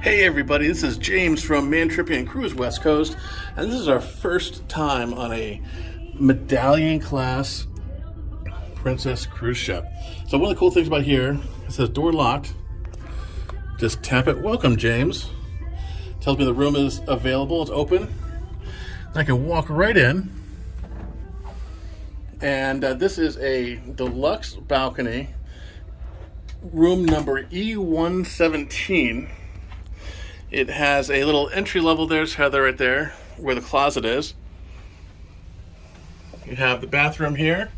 Hey everybody, this is James from Man Tripping Cruise West Coast, and this is our first time on a medallion class Princess cruise ship. So one of the cool things about here, it says door locked. Just tap it. Welcome, James. Tells me the room is available, it's open. And I can walk right in. And this is a deluxe balcony, room number E117. It has a little entry level. There's Heather right there where the closet is. You have the bathroom here.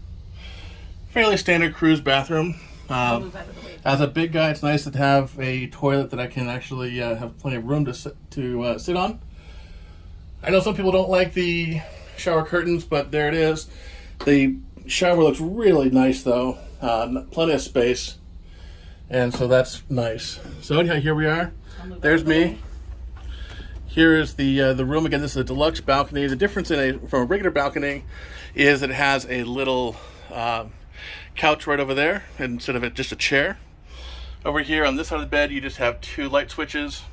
Fairly standard cruise bathroom. As a big guy, it's nice to have a toilet that I can actually have plenty of room to sit on. I know some people don't like the shower curtains, but there it is. The shower looks really nice though. Plenty of space. And so that's nice. So anyhow, here we are. There's me. Here is the room. Again, this is a deluxe balcony. The difference from a regular balcony is that it has a little couch right over there instead of just a chair. Over here on this side of the bed, you just have two light switches.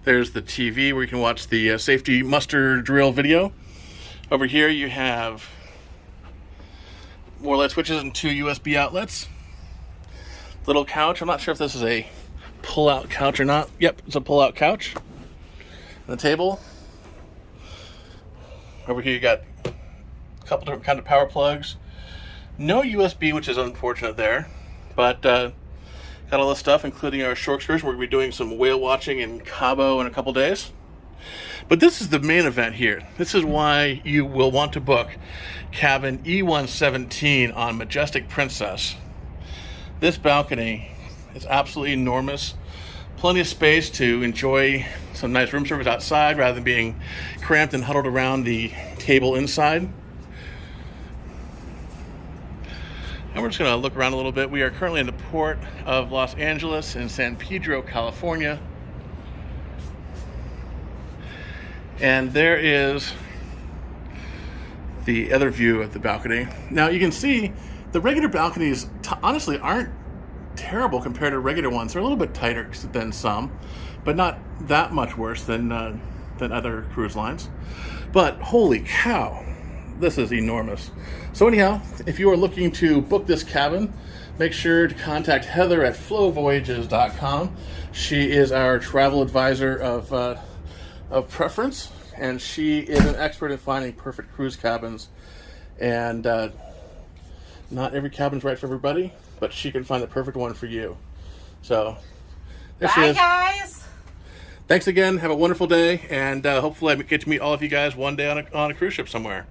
There's the TV where you can watch the safety muster drill video. Over here you have more light switches and two USB outlets. Little couch. I'm not sure if this is a pull-out couch or not. Yep, it's a pull-out couch. And the table. Over here you got a couple different kind of power plugs. No USB, which is unfortunate there. But got all this stuff, including our shore excursion. We're going to be doing some whale watching in Cabo in a couple days. But this is the main event here. This is why you will want to book cabin E117 on Majestic Princess. This balcony is absolutely enormous. Plenty of space to enjoy some nice room service outside rather than being cramped and huddled around the table inside. And we're just going to look around a little bit. We are currently in the port of Los Angeles in San Pedro, California. And there is the other view of the balcony. Now you can see the regular balconies honestly aren't terrible compared to regular ones. They're a little bit tighter than some, but not that much worse than other cruise lines. But holy cow, this is enormous. So anyhow, if you are looking to book this cabin, make sure to contact Heather at flowvoyages.com. She is our travel advisor of preference, and she is an expert in finding perfect cruise cabins. And not every cabin's right for everybody, but she can find the perfect one for you. So there she is. Bye, guys. Thanks again. Have a wonderful day, and hopefully I get to meet all of you guys one day on a cruise ship somewhere.